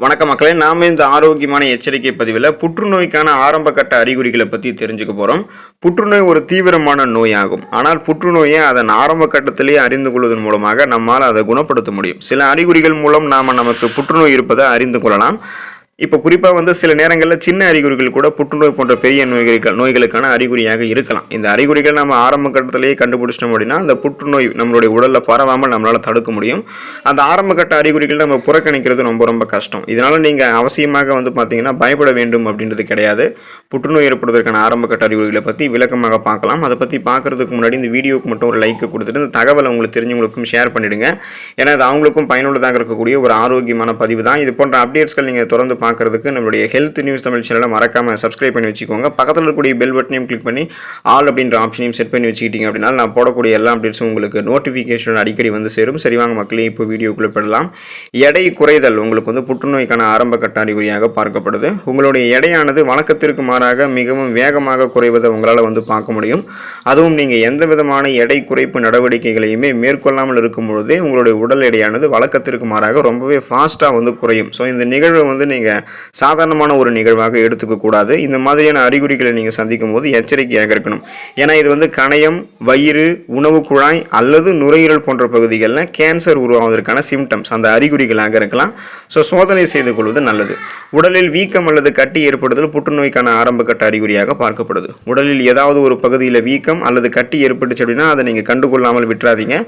வணக்கம் மக்களே, நாம இந்த ஆரோக்கியமான எச்சரிக்கை பதிவில் புற்றுநோய்க்கான ஆரம்ப கட்ட அறிகுறிகளை பற்றி தெரிஞ்சுக்க போகிறோம். புற்றுநோய் ஒரு தீவிரமான நோயாகும். ஆனால் புற்றுநோயை அதன் ஆரம்ப கட்டத்திலேயே அறிந்து கொள்வதன் மூலமாக நம்மால் அதை குணப்படுத்த முடியும். சில அறிகுறிகள் மூலம் நமக்கு புற்றுநோய் இருப்பதை அறிந்து கொள்ளலாம். இப்போ குறிப்பாக சில நேரங்களில் சின்ன அறிகுறிகள் கூட புற்றுநோய் போன்ற பெரிய நோய்களுக்கான அறிகுறியாக இருக்கலாம். இந்த அறிகுறிகள் நம்ம ஆரம்ப கட்டத்திலேயே கண்டுபிடிச்சிட்டோம் அப்படின்னா அந்த புற்றுநோய் நம்மளுடைய உடலில் பரவாமல் நம்மளால் தடுக்க முடியும். அந்த ஆரம்ப கட்ட அறிகுறிகள் நம்ம புறக்கணிக்கிறது ரொம்ப ரொம்ப கஷ்டம். இதனால் நீங்கள் அவசியமாக பார்த்தீங்கன்னா பயப்பட வேண்டும் அப்படின்றது கிடையாது. புற்றுநோய் ஏற்படுவதற்கான ஆரம்ப கட்ட அறிகுறிகளை பற்றி விளக்கமாக பார்க்கலாம். அதை பற்றி பார்க்குறதுக்கு முன்னாடி இந்த வீடியோவுக்கு மட்டும் ஒரு லைக் கொடுத்துட்டு இந்த தகவலை உங்களுக்கு தெரிஞ்சவங்களுக்கும் ஷேர் பண்ணிவிடுங்க. ஏன்னா அது அவங்களுக்கும் பயனுள்ளதாக இருக்கக்கூடிய ஒரு ஆரோக்கியமான பதிவு தான். இது போன்ற அப்டேட்ஸ்கள் நீங்கள் தொடர்ந்து பார்க்கறதுக்கு நம்மளுடைய ஹெல்த் நியூஸ் தமிழ் சேனலை மறக்காம சப்ஸ்கிரைப் பண்ணி வச்சுக்கோங்க. பக்கத்தில் இருக்கக்கூடிய பெல் பட்டனையும் கிளிக் பண்ணி ஆல் அப்படின்ற ஆப்ஷனையும் செட் பண்ணி வச்சுக்கிட்டீங்க அப்படின்னா நான் போடக்கூடிய எல்லா அப்டேட்ஸும் உங்களுக்கு நோட்டிஃபிகேஷன் அடிக்கடி சேரும். சரிவாங்க மக்களே, இப்போ வீடியோக்குள்ள போடலாம். எடை குறைதல் உங்களுக்கு புற்றுநோய்க்கான ஆரம்ப கட்ட அறிகுறியாக பார்க்கப்படுது. உங்களுடைய எடையானது வழக்கத்திற்கு மாறாக மிகவும் வேகமாக குறைவதை உங்களால் பார்க்க முடியும். அதுவும் நீங்கள் எந்த விதமான எடை குறைப்பு நடவடிக்கைகளையுமே மேற்கொள்ளாமல் இருக்கும் பொழுதே உங்களுடைய உடல் எடையானது வழக்கத்திற்கு மாறாக ரொம்பவே ஃபாஸ்ட்டாக குறையும். ஸோ இந்த நிகழ்வு நீங்கள் சாதாரணமான ஒரு நிகழ்வாக எடுத்துக்க கூடாது. இந்த மாதிரியான அறிகுறிகளை நீங்கள் சந்திக்கும் போது எச்சரிக்கையாக இருக்கணும். ஏன்னா இது கணையம், வயிறு, உணவு குழாய் அல்லது நுரையீரல் போன்ற பகுதிகளில் கேன்சர் உருவாவதற்கான சிம்டம்ஸ், அந்த அறிகுறிகளாக இருக்கலாம். ஸோ சோதனை செய்து கொள்வது நல்லது. உடலில் வீக்கம் அல்லது கட்டி ஏற்படுதல் புற்றுநோய்க்கான ஆரம்ப கட்ட அறிகுறியாக பார்க்கப்படுது. உடலில் ஏதாவது ஒரு பகுதியில் வீக்கம் அல்லது கட்டி ஏற்பட்டுச்சு அப்படின்னா அதை நீங்கள் கண்டுகொள்ளாமல் விட்டுறாதீங்க.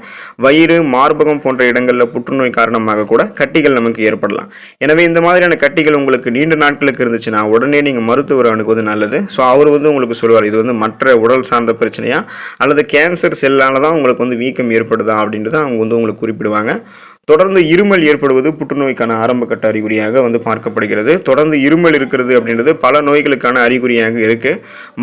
வயிறு, மார்பகம் போன்ற இடங்களில் புற்றுநோய் காரணமாக கூட கட்டிகள் நமக்கு ஏற்படலாம். எனவே இந்த மாதிரியான கட்டிகள் உங்களுக்கு நீண்ட நாட்களுக்கு இருந்துச்சுன்னா உடனே நீங்கள் மருத்துவரை அணுகுவது நல்லது. ஸோ அவர் உங்களுக்கு சொல்லுவார், இது மற்ற உடல் சார்ந்த பிரச்சனையா அல்லது கேன்சர் செல்லால தான் உங்களுக்கு வீக்கம் ஏற்படுதா அப்படின்றத அவங்க உங்களுக்கு குறிப்பிடுவாங்க. தொடர்ந்து இருமல் ஏற்படுவது புற்றுநோய்க்கான ஆரம்ப கட்ட அறிகுறியாக பார்க்கப்படுகிறது. தொடர்ந்து இருமல் இருக்கிறது அப்படின்றது பல நோய்களுக்கான அறிகுறியாக இருக்கு.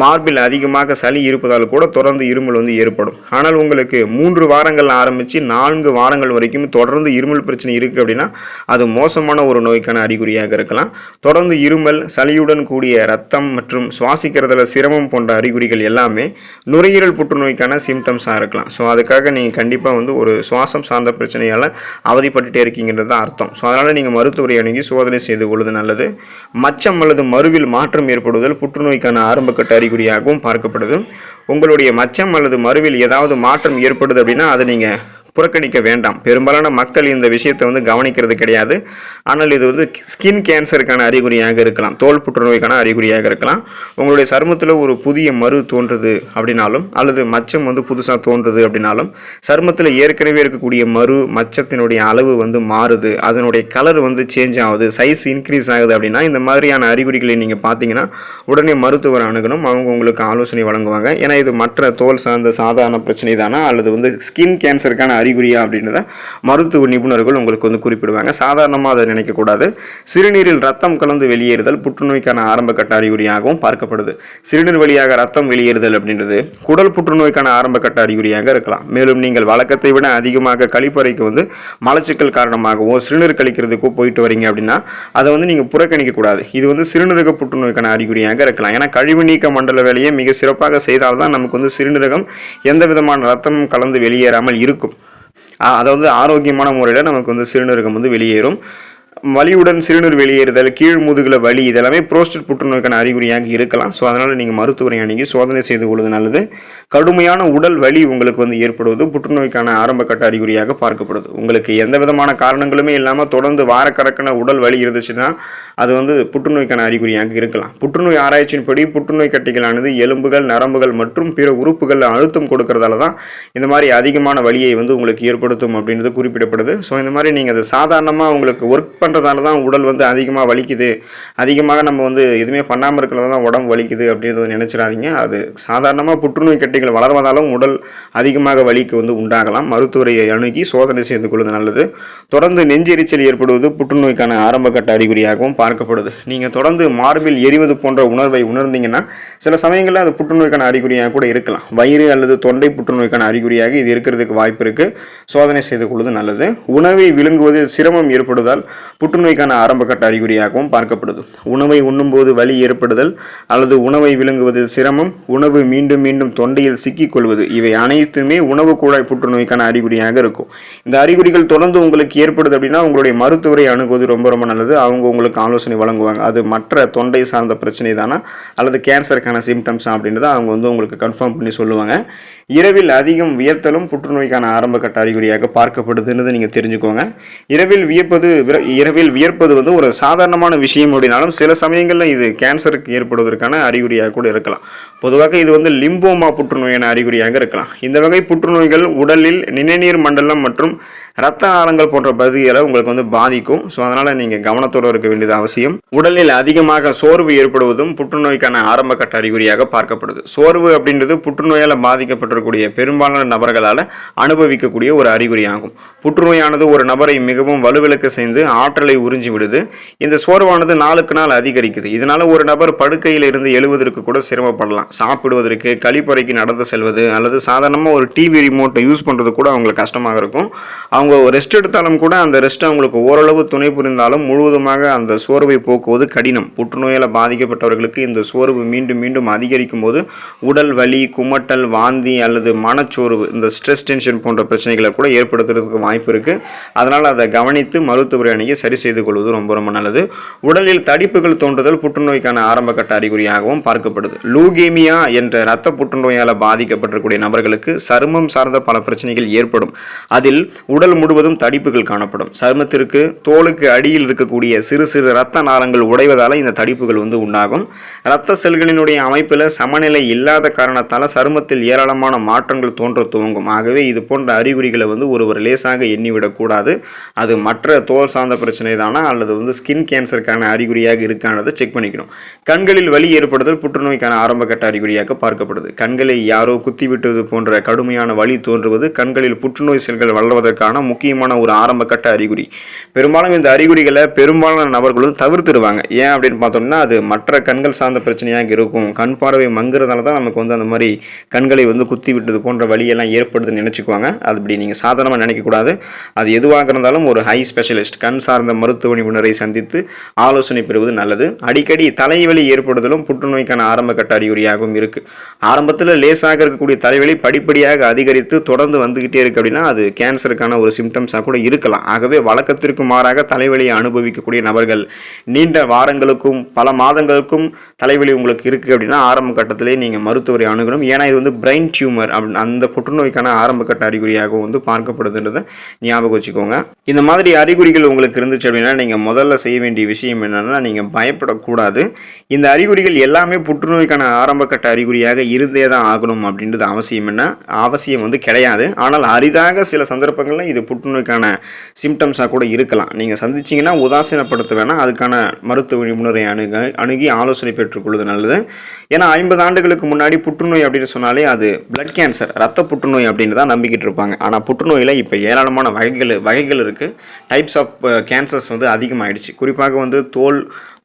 மார்பில் அதிகமாக சளி இருப்பதால் கூட தொடர்ந்து இருமல் ஏற்படும். ஆனால் உங்களுக்கு 3 வாரங்கள் ஆரம்பித்து 4 வாரங்கள் வரைக்கும் தொடர்ந்து இருமல் பிரச்சனை இருக்குது அப்படின்னா அது மோசமான ஒரு நோய்க்கான அறிகுறியாக இருக்கலாம். தொடர்ந்து இருமல், சளியுடன் கூடிய ரத்தம் மற்றும் சுவாசிக்கிறதுல சிரமம் போன்ற அறிகுறிகள் எல்லாமே நுரையீரல் புற்றுநோய்க்கான சிம்டம்ஸாக இருக்கலாம். ஸோ அதுக்காக நீங்கள் கண்டிப்பாக ஒரு சுவாசம் சார்ந்த பிரச்சனையால் அவதிப்பட்டுட்டே இருக்கீங்கிறது தான் அர்த்தம். ஸோ அதனால் நீங்கள் மருத்துவரை அணுகி சோதனை செய்து கொள்வது நல்லது. மச்சம் அல்லது மருவில் மாற்றம் ஏற்படுவதால் புற்றுநோய்க்கான ஆரம்ப கட்ட அறிகுறியாகவும் பார்க்கப்படுது. உங்களுடைய மச்சம் அல்லது மருவில் ஏதாவது மாற்றம் ஏற்படுது அப்படின்னா அதை நீங்கள் புறக்கணிக்க வேண்டாம். பெரும்பாலான மக்கள் இந்த விஷயத்தை கவனிக்கிறது கிடையாது. ஆனால் இது ஸ்கின் கேன்சருக்கான அறிகுறியாக இருக்கலாம், தோல் புற்றுநோய்க்கான அறிகுறியாக இருக்கலாம். உங்களுடைய சருமத்தில் ஒரு புதிய மரு தோன்றுது அப்படின்னாலும் அல்லது மச்சம் புதுசாக தோன்றுது அப்படின்னாலும் சருமத்தில் ஏற்கனவே இருக்கக்கூடிய மச்சத்தினுடைய அளவு மாறுது, அதனுடைய கலர் சேஞ்ச் ஆகுது, சைஸ் இன்க்ரீஸ் ஆகுது அப்படின்னா இந்த மாதிரியான அறிகுறிகளை நீங்கள் பார்த்தீங்கன்னா உடனே மருத்துவர் அணுகணும். அவங்க உங்களுக்கு ஆலோசனை வழங்குவாங்க. ஏன்னா இது மற்ற தோல் சார்ந்த சாதாரண பிரச்சனை தானா அல்லது ஸ்கின் கேன்சருக்கான அறிகுறியா அப்படின்றத மருத்துவ நிபுணர்கள் உங்களுக்கு குறிப்பிடுவாங்க. சாதாரணமாக அதை நினைக்கக்கூடாது. சிறுநீரில் ரத்தம் கலந்து வெளியேறுதல் புற்றுநோய்க்கான ஆரம்ப கட்ட அறிகுறியாகவும் பார்க்கப்படுது. சிறுநீர் வழியாக ரத்தம் வெளியேறுதல் அப்படின்றது குடல் புற்றுநோய்க்கான ஆரம்ப கட்ட அறிகுறியாக இருக்கலாம். மேலும் நீங்கள் வழக்கத்தை விட அதிகமாக கழிப்பறைக்கு மலச்சிக்கல் காரணமாகவோ சிறுநீர் கழிக்கிறதுக்கோ போயிட்டு வரீங்க அப்படின்னா அதை நீங்கள் புறக்கணிக்க கூடாது. இது சிறுநீரக புற்றுநோய்க்கான அறிகுறியாக இருக்கலாம். ஏன்னா கழிவு நீக்க மண்டல வேலையை மிக சிறப்பாக செய்தால்தான் நமக்கு சிறுநீரகம் எந்த விதமான ரத்தமும் கலந்து வெளியேறாமல் இருக்கும். அதாவது ஆரோக்கியமான முறையில் நமக்கு சிறுநீரகம் வெளியேறும். வலியுடன் சிறுநீர் வெளியேறுதல், கீழ் முதுகுல வலி, இதெல்லாமே புரோஸ்டேட் புற்றுநோய்க்கான அறிகுறியாக இருக்கலாம். ஸோ அதனால் நீங்கள் மருத்துவரை அணுகி சோதனை செய்து கொள்வது நல்லது. கடுமையான உடல் வலி உங்களுக்கு ஏற்படுவது புற்றுநோய்க்கான ஆரம்ப கட்ட அறிகுறியாக பார்க்கப்படுது. உங்களுக்கு எந்த விதமான காரணங்களுமே இல்லாமல் தொடர்ந்து வாரக்கணக்கான உடல் வலி இருந்துச்சுன்னா அது புற்றுநோய்க்கான அறிகுறியாக இருக்கலாம். புற்றுநோய் ஆராய்ச்சியின்படி புற்றுநோய் கட்டிகளானது எலும்புகள், நரம்புகள் மற்றும் பிற உறுப்புகளில் அழுத்தம் கொடுக்கறதால தான் இந்த மாதிரி அதிகமான வலியை உங்களுக்கு ஏற்படுத்தும் அப்படின்றது குறிப்பிடப்படுது. ஸோ இந்த மாதிரி நீங்கள் அதை சாதாரணமாக உங்களுக்கு ஒர்க் பண்ணுறதால தான் உடல் அதிகமாக வலிக்குது, அதிகமாக நம்ம எதுவுமே பண்ணாமல் இருக்கிறதால தான் உடம்பு வலிக்குது அப்படின்றத நினைச்சிடாதீங்க. அது சாதாரணமாக புற்றுநோய் கட்டிகள் வளர்வதாலும் உடல் அதிகமாக வலிக்கு உண்டாகலாம். மருத்துவரை அணுகி சோதனை செய்து கொள்வது நல்லது. தொடர்ந்து நெஞ்செரிச்சல் ஏற்படுவது புற்றுநோய்க்கான ஆரம்ப கட்ட அறிகுறியாகவும் பார்க்கப்படுது. நீங்கள் தொடர்ந்து மார்பில் எரிவது போன்ற உணர்வை உணர்ந்தீங்கன்னா சில சமயங்களில் அது புற்றுநோய்க்கான அறிகுறியாக கூட இருக்கலாம். வயிறு அல்லது தொண்டை புற்றுநோய்க்கான அறிகுறியாக இது இருக்கிறதுக்கு வாய்ப்பு இருக்குது. சோதனை செய்து கொள்வது நல்லது. உணவை விழுங்குவதில் சிரமம் ஏற்படுவதால் புற்றுநோய்க்கான ஆரம்பகட்ட அறிகுறியாகவும் பார்க்கப்படுது. உணவை உண்ணும்போது வலி ஏற்படுதல் அல்லது உணவை விழுங்குவதில் சிரமம், உணவு மீண்டும் மீண்டும் தொண்டையில் சிக்கிக்கொள்வது, இவை அனைத்துமே உணவு குழாய் புற்றுநோய்க்கான அறிகுறியாக இருக்கும். இந்த அறிகுறிகள் தொடர்ந்து உங்களுக்கு ஏற்படுது அப்படின்னா உங்களுடைய மருத்துவரை அணுகுவது ரொம்ப ரொம்ப நல்லது. அவங்க உங்களுக்கு ஆலோசனை வழங்குவாங்க. அது மற்ற தொண்டை சார்ந்த பிரச்சனை தானா அல்லது கேன்சருக்கான சிம்டம்ஸா அப்படின்றத அவங்க உங்களுக்கு கன்ஃபார்ம் பண்ணி சொல்லுவாங்க. இரவில் அதிகம் வியர்த்தலும் புற்றுநோய்க்கான ஆரம்பகட்ட அறிகுறியாக பார்க்கப்படுதுன்னு நீங்கள் தெரிஞ்சுக்கோங்க. இரவில் வியர்ப்பது ஒரு சாதாரணமான விஷயம் அப்படின்னாலும் சில சமயங்களில் இது கேன்சருக்கு ஏற்படுவதற்கான அறிகுறியாக கூட இருக்கலாம். பொதுவாக இது லிம்போமா புற்றுநோயான அறிகுறியாக இருக்கலாம். இந்த வகை புற்றுநோய்கள் உடலில் நிணநீர் மண்டலம் மற்றும் இரத்த நாளங்கள் போன்ற பகுதிகளை உங்களுக்கு பாதிக்கும். ஸோ அதனால் நீங்கள் கவனத்தோடு இருக்க வேண்டியது அவசியம். உடலில் அதிகமாக சோர்வு ஏற்படுவதும் புற்றுநோய்க்கான ஆரம்பகட்ட அறிகுறியாக பார்க்கப்படுது. சோர்வு அப்படின்றது புற்றுநோயால் பாதிக்கப்பட்டிருக்கக்கூடிய பெரும்பாலான நபர்களால் அனுபவிக்கக்கூடிய ஒரு அறிகுறியாகும். புற்றுநோயானது ஒரு நபரை மிகவும் வலுவிழக்க செய்து ஆற்றலை உறிஞ்சி விடுது. இந்த சோர்வானது நாளுக்கு நாள் அதிகரிக்குது. இதனால் ஒரு நபர் படுக்கையில் இருந்து எழுவதற்கு கூட சிரமப்படலாம். சாப்பிடுவதற்கு, கழிப்பறைக்கு நடந்து செல்வது அல்லது சாதாரணமாக ஒரு டிவி ரிமோட்டை யூஸ் பண்ணுறது கூட அவங்களுக்கு கஷ்டமாக இருக்கும். அவங்க ரெஸ்ட் எடுத்தாலும் கூட அந்த ரெஸ்ட் அவங்களுக்கு ஓரளவு துணை புரிந்தாலும் முழுவதுமாக அந்த சோர்வை போக்குவது கடினம். புற்றுநோயால் பாதிக்கப்பட்டவர்களுக்கு இந்த சோர்வு மீண்டும் மீண்டும் அதிகரிக்கும் போது உடல் வலி, குமட்டல், வாந்தி அல்லது மனச்சோர்வு, இந்த ஸ்ட்ரெஸ் டென்ஷன் போன்ற பிரச்சனைகளை கூட ஏற்படுத்துறதுக்கு வாய்ப்பு இருக்குது. அதனால் அதை கவனித்து மருத்துவரை அணுகி சரி செய்து கொள்வது ரொம்ப ரொம்ப நல்லது. உடலில் தடிப்புகள் தோன்றுதல் புற்றுநோய்க்கான ஆரம்பகட்ட அறிகுறியாகவும் பார்க்கப்படுது. லூகேமியா என்ற இரத்த புற்றுநோயால் பாதிக்கப்பட்டிருக்கக்கூடிய நபர்களுக்கு சருமம் சார்ந்த பல பிரச்சனைகள் ஏற்படும். அதில் உடல் முழுவதும் தடிப்புகள் காணப்படும். சருமத்திற்கு தோலுக்கு அடியில் இருக்கக்கூடிய சிறு சிறு இரத்த நாளங்கள் உடைவதால் இந்த தடிப்புகள் உண்டாகும். இரத்த செல்களினுடைய அமைப்பில் சமநிலை இல்லாத காரணத்தால் சருமத்தில் ஏராளமான மாற்றங்கள் தோன்ற துவங்கும். ஆகவே இது போன்ற அறிகுறிகளை ஒருவர் லேசாக எண்ணிவிடக்கூடாது. அது மற்ற தோல் சார்ந்த பிரச்சனை தானா அல்லது ஸ்கின் கேன்சருக்கான அறிகுறியாக இருக்கானதை செக் பண்ணிக்கணும். கண்களில் வலி ஏற்படுதல் புற்றுநோய்க்கான ஆரம்பகட்ட அறிகுறியாக பார்க்கப்படுது. கண்களை யாரோ குத்திவிட்டது போன்ற கடுமையான வலி தோன்றுவது கண்களில் புற்றுநோய் செல்கள் வளர்வதற்கான முக்கியமான ஒரு ஆரம்ப கட்ட அறிகுறி. பெரும்பாலும் இந்த அறிகுறிகளை பெரும்பாலான நபர்களும் தவிர்த்துடுவாங்க. ஏன் அப்படின்னு பார்த்தோம்னா அது மற்ற கண்கள் சார்ந்த பிரச்சனையாக இருக்கும். கண் பார்வை மங்குறதுனால தான் நமக்கு அந்த மாதிரி கண்களை குத்தி விட்டது போன்ற வலியெல்லாம் ஏற்படுதுன்னு நினச்சிக்குவாங்க. அது இப்படி நீங்கள் சாதாரணமாக நினைக்கக்கூடாது. அது எதுவாக இருந்தாலும் ஒரு ஹை ஸ்பெஷலிஸ்ட், கண் சார்ந்த மருத்துவ நிபுணரை சந்தித்து ஆலோசனை பெறுவது நல்லது. அடிக்கடி தலைவலி ஏற்படுதலும் புற்றுநோய்க்கான ஆரம்ப கட்ட அறிகுறியாகவும் இருக்குது. ஆரம்பத்தில் லேசாக இருக்கக்கூடிய தலைவலி படிப்படியாக அதிகரித்து தொடர்ந்து வந்துகிட்டே இருக்கு அப்படின்னா அது கேன்சருக்கான ஒரு சிம்டம்ஸாக கூட இருக்கலாம். ஆகவே வழக்கத்திற்கு மாறாக தலைவலியை அனுபவிக்கக்கூடிய நபர்கள் நீண்ட வாரங்களுக்கும் பல மாதங்களுக்கும் தலைவலி உங்களுக்கு இருக்குது அப்படின்னா ஆரம்ப கட்டத்திலே நீங்கள் மருத்துவரை அணுகணும். ஏன்னா இது பிரெயின் டியூமர் அந்த புற்றுநோய்க்கான ஆரம்ப கட்ட அறிகுறியாக பார்க்கப்படுதுன்றதை ஞாபகம் வச்சுக்கோங்க. இந்த மாதிரி அறிகுறிகள் உங்களுக்கு இருந்துச்சு அப்படின்னா நீங்கள் முதல்ல செய்ய வேண்டிய விஷயம் என்னன்னா நீங்கள் பயப்படக்கூடாது. இந்த அறிகுறிகள் எல்லாமே புற்றுநோய்க்கான ஆரம்ப கட்ட அறிகுறியாக இருந்தே தான் ஆகணும் அப்படின்றது அவசியம் கிடையாது. ஆனால் அரிதாக சில சந்தர்ப்பங்களில் இது புற்றுநோய்க்கான சிம்டம்ஸாக கூட இருக்கலாம். நீங்கள் சந்திச்சிங்கன்னா உதாசீனப்படுத்த வேணாம். அதுக்கான மருத்துவ நிபுணரை அணுகி ஆலோசனை பெற்றுக்கொள்வது நல்லது. ஏன்னா 50 ஆண்டுகளுக்கு முன்னாடி புற்றுநோய் அப்படின்னு சொன்னாலே அது பிளட் கேன்சர், ரத்த புற்றுநோய் அப்படின்னு தான் நம்பிக்கிட்டு இருப்பாங்க. ஆனால் புற்றுநோயில் இப்போ ஏராளமான வகைகள் இருக்குது. டைப்ஸ் ஆஃப் கேன்சர்ஸ் அதிகமாகிடுச்சு. குறிப்பாக தோல்,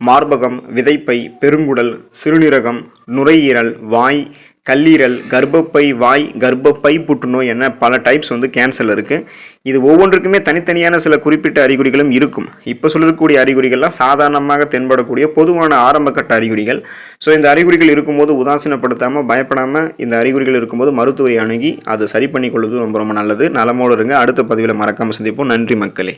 மார்பகம், விதைப்பை, பெருங்குடல், சிறுநீரகம், நுரையீரல், வாய், கல்லீரல், கர்ப்பப்பை, வாய், கர்ப்பப்பை புற்றுநோய் என பல டைப்ஸ் கேன்சரில் இருக்குது. இது ஒவ்வொன்றுக்குமே தனித்தனியான சில குறிப்பிட்ட அறிகுறிகளும் இருக்கும். இப்போ சொல்லக்கூடிய அறிகுறிகள்லாம் சாதாரணமாக தென்படக்கூடிய பொதுவான ஆரம்பகட்ட அறிகுறிகள். ஸோ இந்த அறிகுறிகள் இருக்கும்போது உதாசீனப்படுத்தாமல், பயப்படாமல் இந்த அறிகுறிகள் இருக்கும்போது மருத்துவரை அணுகி அதை சரி பண்ணி கொள்வது ரொம்ப ரொம்ப நல்லது. நலமோடு இருங்க. அடுத்த பதிவில் மறக்காமல் சந்திப்போம். நன்றி மக்களே.